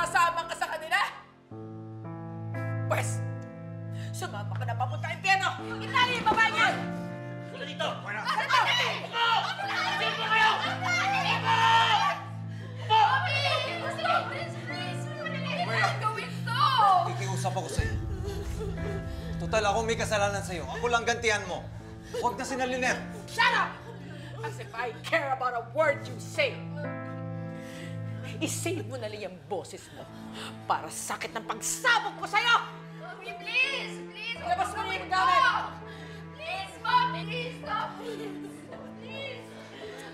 sasama ka sa kanila? Pwes, sumama ka na papunta ang impyerno! Itali yung babae niyan! Sila dito! Wala! Sandali! Sino ba kayo? Kikiusap ako sa'yo. Total, ako may kasalanan sa'yo. Ako lang gantihan mo. Huwag na si Lynette. Shut up! As if I care about a word you say. I-save mo na lang yung boses mo para sakit ng pagsabog ko sa'yo! Mommy, please! Please! Labas mo na yung gamit! Please, Mommy! Please, stop! Please!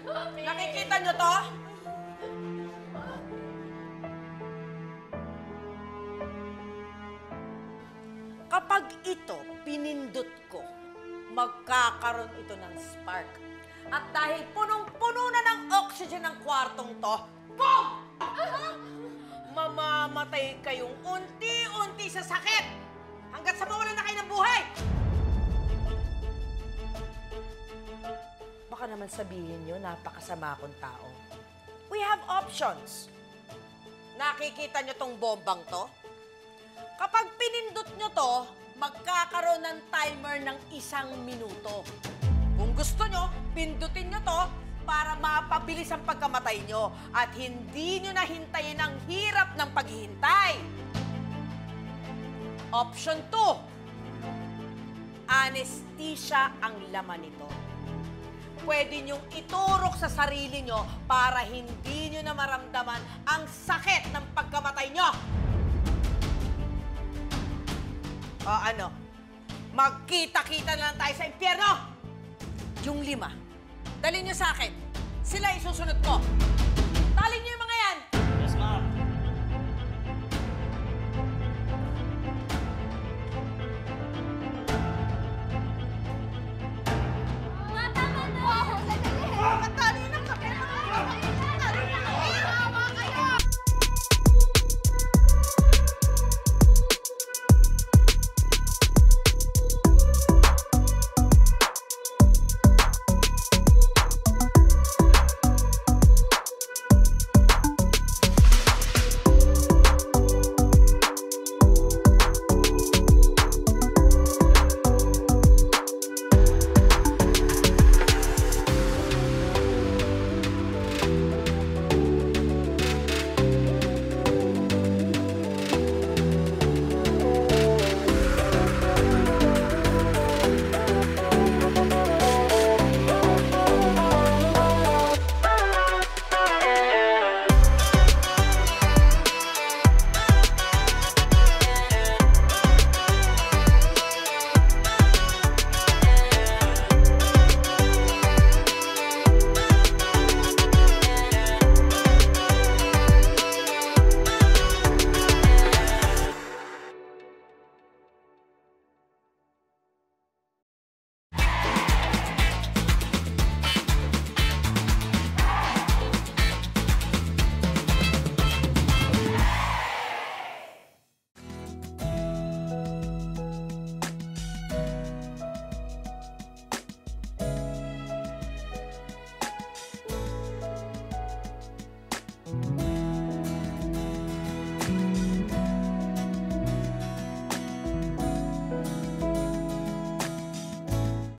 Mommy! Nakikita nyo to? Kapag ito pinindot ko, magkakaroon ito ng spark. At dahil punong-puno na ng oxygen ng kwartong to, boom! Mamamatay kayong unti-unti sa sakit hanggat sa mawalan na kayo ng buhay! Baka naman sabihin nyo, napakasama akong tao. We have options. Nakikita nyo tong bombang to? Kapag pinindot nyo to, magkakaroon ng timer ng 1 minuto. Kung gusto nyo, pindutin nyo to para mapabilis ang pagkamatay nyo at hindi nyo nahintayin ang hirap ng paghihintay. Option 2. Anesthesia ang laman nito. Pwede nyong iturok sa sarili nyo para hindi nyo na maramdaman ang sakit ng pagkamatay nyo. O ano? Magkita-kita na lang tayo sa impyerno! Yung 5, dalhin nyo sa akin. Sila isusunod ko. Talin nyo yung mga yan! Yes, ma'am. Tama na! Sandali!